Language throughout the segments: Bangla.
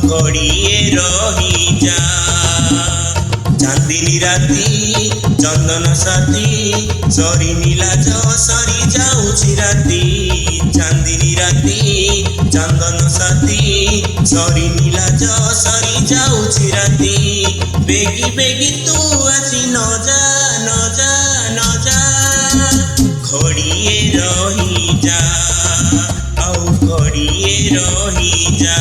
ঘড়িয়ে রহিযা। চাঁদিনী রাতি চন্দন সাথী সরি নীলাজ সরি যাଉଛି রাতি। চাঁদিনী রাতি চন্দন সাথী সরি নীলাজ সরি যাଉଛି রাতি। বেগি বেগি তু আছি নজা নজা নজা ঘড়িয়ে রহিযা ଆଉ ঘড়িয়ে রহিযা।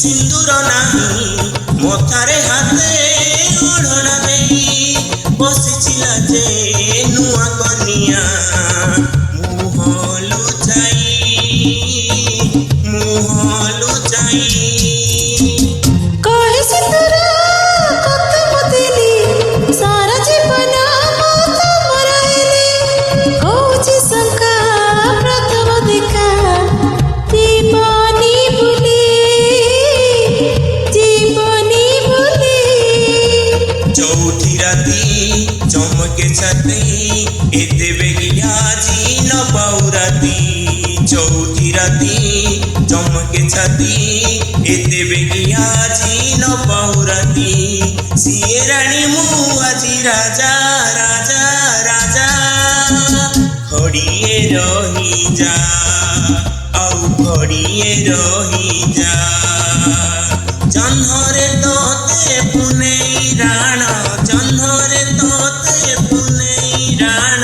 সিন্দুর নাহি মথারে হাতে ওড়না দেই বসিছিলা যে নুয়া কনিয়া মুহ লুচাই কহে সিন্দুর কত বদলি সারা জীবন মত মরাইলি কৌছি শঙ্কা প্রথম দেখা জীবনী ভুলি চৌথি রাতি চমকে ছাতি এতে বেগিয়া জি ন পাউ রাতি। চৌথি রাতি চমকে ছাতি এতে বেগিয়া জি ন পাউ রাতি। সিয়ে রানী মু আজি রাজা রাজা রাজা ঘড়িয়ে রহিযা ଆଉ ঘড়িয়ে রহিযা। জহ্নরে তোতে পুনেই রাণ জহ্নরে তোতে পুনেই রাণ।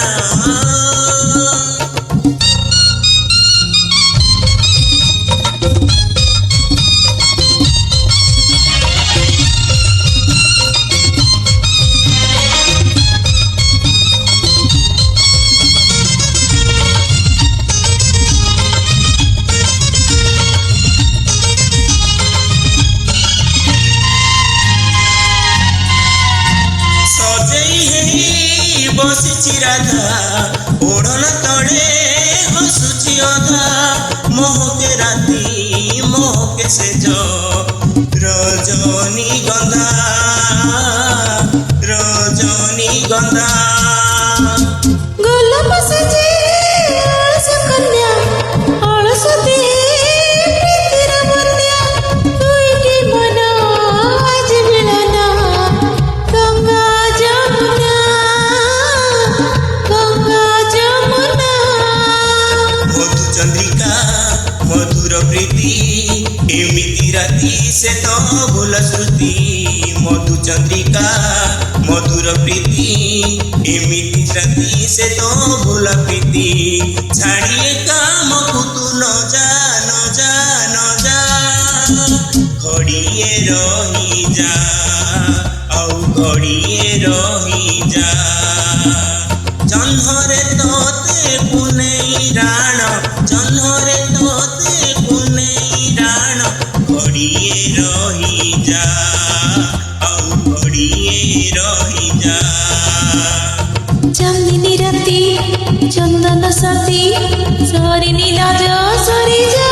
বসিছি রাধা ওড়না তড়ে হসুছি অধা। মোহকে রাতি মোহকে সেজ রজনী গন্ধা রজনী গন্ধা। গোলাপ সাজে অলস কন্যা অলস দে প্রীতির বন্যা দুইটি মন আজ মিলন গঙ্গা যমুনা গঙ্গা যমুনা। মধু চন্দ্রিকা মধুর প্রীতি এমিতি রাতি সে তো ভুল শ্রুতি। মধু চন্দ্রিকা মধুর প্রীতি এমিতি রাতি সে তো ভুল প্রীতি। ছাড়িয়ে কামକୁ তু নজা নজা নজা ঘড়িয়ে রহিযা ଆଉ ঘড়িয়ে রহিযা। জহ্নরে তোতে পুনেই রাণ জহ্নরে তোতে পুনেই রাণ ঘড়িয়ে রহিযা ଆଉ ঘড়িয়ে রহিযা। চাঁদিনী রাতি চন্দন সাথী সরি নীলাজ সরি যা।